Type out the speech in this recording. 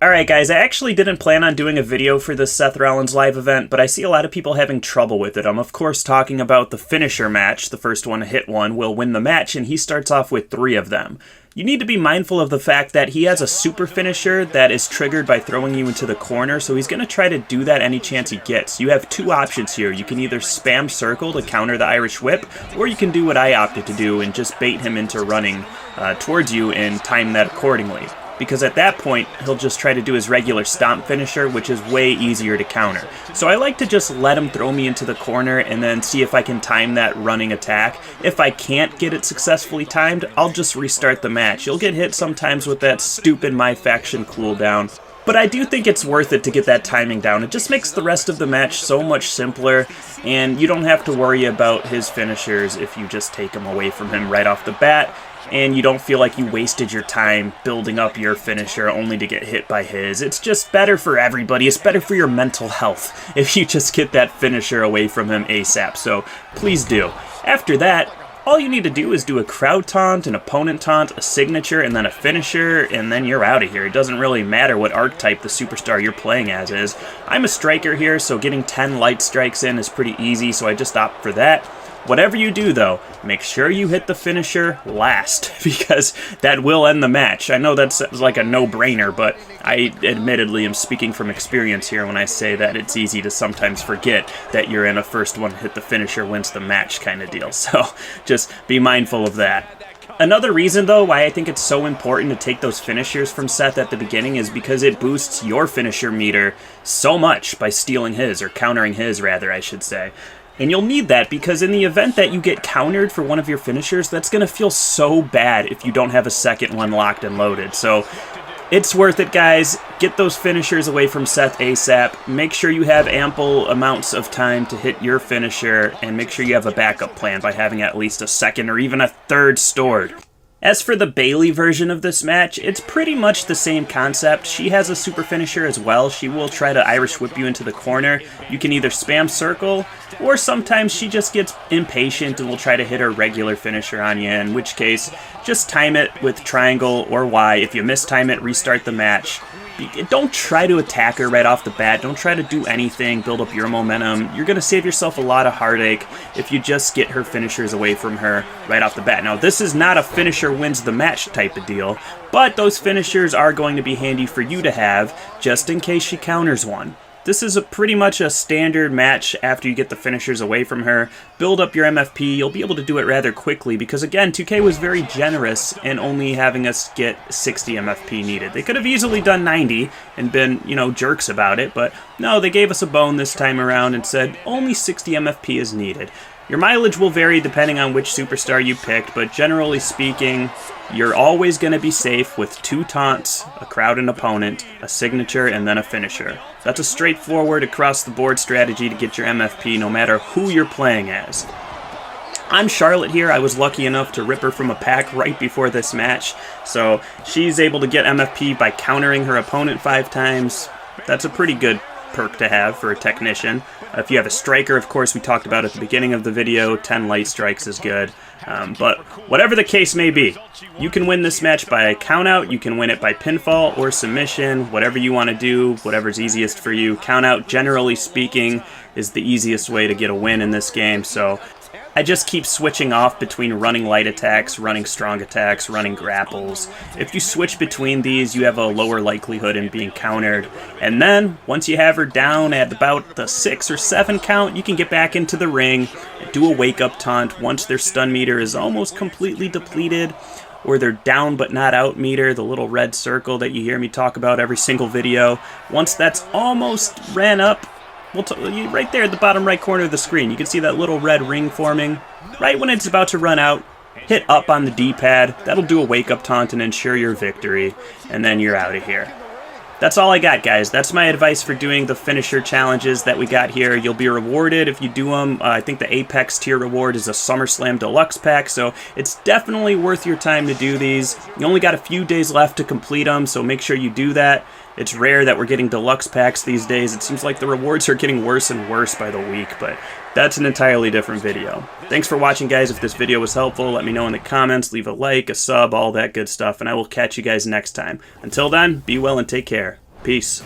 Alright guys, I actually didn't plan on doing a video for this Seth Rollins live event, but I see a lot of people having trouble with it. I'm of course talking about the finisher match. The first one to hit one will win the match, and he starts off with 3 of them. You need to be mindful of the fact that he has a super finisher that is triggered by throwing you into the corner, so he's going to try to do that any chance he gets. You have 2 options here. You can either spam circle to counter the Irish whip, or you can do what I opted to do and just bait him into running towards you and time that accordingly. Because at that point, he'll just try to do his regular stomp finisher, which is way easier to counter. So I like to just let him throw me into the corner and then see if I can time that running attack. If I can't get it successfully timed, I'll just restart the match. You'll get hit sometimes with that stupid MyFaction cooldown, but I do think it's worth it to get that timing down. It just makes the rest of the match so much simpler, and you don't have to worry about his finishers if you just take them away from him right off the bat. And you don't feel like you wasted your time building up your finisher only to get hit by his. It's just better for everybody. It's better for your mental health if you just get that finisher away from him ASAP. So please do. After that, all you need to do is do a crowd taunt, an opponent taunt, a signature, and then a finisher, and then you're out of here. It doesn't really matter what archetype the superstar you're playing as is. I'm a striker here, so getting 10 light strikes in is pretty easy, so I just opt for that. Whatever you do, though, make sure you hit the finisher last, because that will end the match. I know that's like a no-brainer, but I admittedly am speaking from experience here when I say that it's easy to sometimes forget that you're in a first one to hit the finisher wins the match kind of deal. So just be mindful of that. Another reason, though, why I think it's so important to take those finishers from Seth at the beginning is because it boosts your finisher meter so much by stealing his, or countering his, rather, I should say. And you'll need that because in the event that you get countered for one of your finishers, that's going to feel so bad if you don't have a second one locked and loaded. So it's worth it, guys. Get those finishers away from Seth ASAP. Make sure you have ample amounts of time to hit your finisher, and make sure you have a backup plan by having at least a second or even a third stored. As for the Bayley version of this match, it's pretty much the same concept. She has a super finisher as well. She will try to Irish whip you into the corner. You can either spam circle, or sometimes she just gets impatient and will try to hit her regular finisher on you, in which case, just time it with triangle or Y. If you mistime it, restart the match. Don't try to attack her right off the bat. Don't try to do anything, build up your momentum. You're going to save yourself a lot of heartache if you just get her finishers away from her right off the bat. Now, this is not a finisher wins the match type of deal, but those finishers are going to be handy for you to have just in case she counters one. This is pretty much a standard match after you get the finishers away from her. Build up your MFP. You'll be able to do it rather quickly because, again, 2K was very generous in only having us get 60 MFP needed. They could have easily done 90 and been, jerks about it, but no, they gave us a bone this time around and said only 60 MFP is needed. Your mileage will vary depending on which superstar you picked, but generally speaking, you're always going to be safe with 2 taunts, a crowd and opponent, a signature, and then a finisher. That's a straightforward across-the-board strategy to get your MFP no matter who you're playing as. I'm Charlotte here. I was lucky enough to rip her from a pack right before this match, so she's able to get MFP by countering her opponent 5 times. That's a pretty good perk to have for a technician. If you have a striker, of course, we talked about at the beginning of the video, 10 light strikes is good. But whatever the case may be, you can win this match by a countout, you can win it by pinfall or submission, whatever you want to do, whatever's easiest for you. Countout, generally speaking, is the easiest way to get a win in this game, so I just keep switching off between running light attacks, running strong attacks, running grapples. If you switch between these, you have a lower likelihood in being countered. And then, once you have her down at about the 6 or 7 count, you can get back into the ring, do a wake-up taunt once their stun meter is almost completely depleted, or their down but not out meter, the little red circle that you hear me talk about every single video. Once that's almost ran up, right there at the bottom right corner of the screen, you can see that little red ring forming. Right when it's about to run out, hit up on the D-pad. That'll do a wake-up taunt and ensure your victory, and then you're out of here. That's all I got, guys. That's my advice for doing the finisher challenges that we got here. You'll be rewarded if you do them. I think the Apex tier reward is a SummerSlam deluxe pack, so it's definitely worth your time to do these. You only got a few days left to complete them, so make sure you do that. It's rare that we're getting deluxe packs these days. It seems like the rewards are getting worse and worse by the week, but that's an entirely different video. Thanks for watching, guys. If this video was helpful, let me know in the comments, leave a like, a sub, all that good stuff, and I will catch you guys next time. Until then, be well and take care. Peace.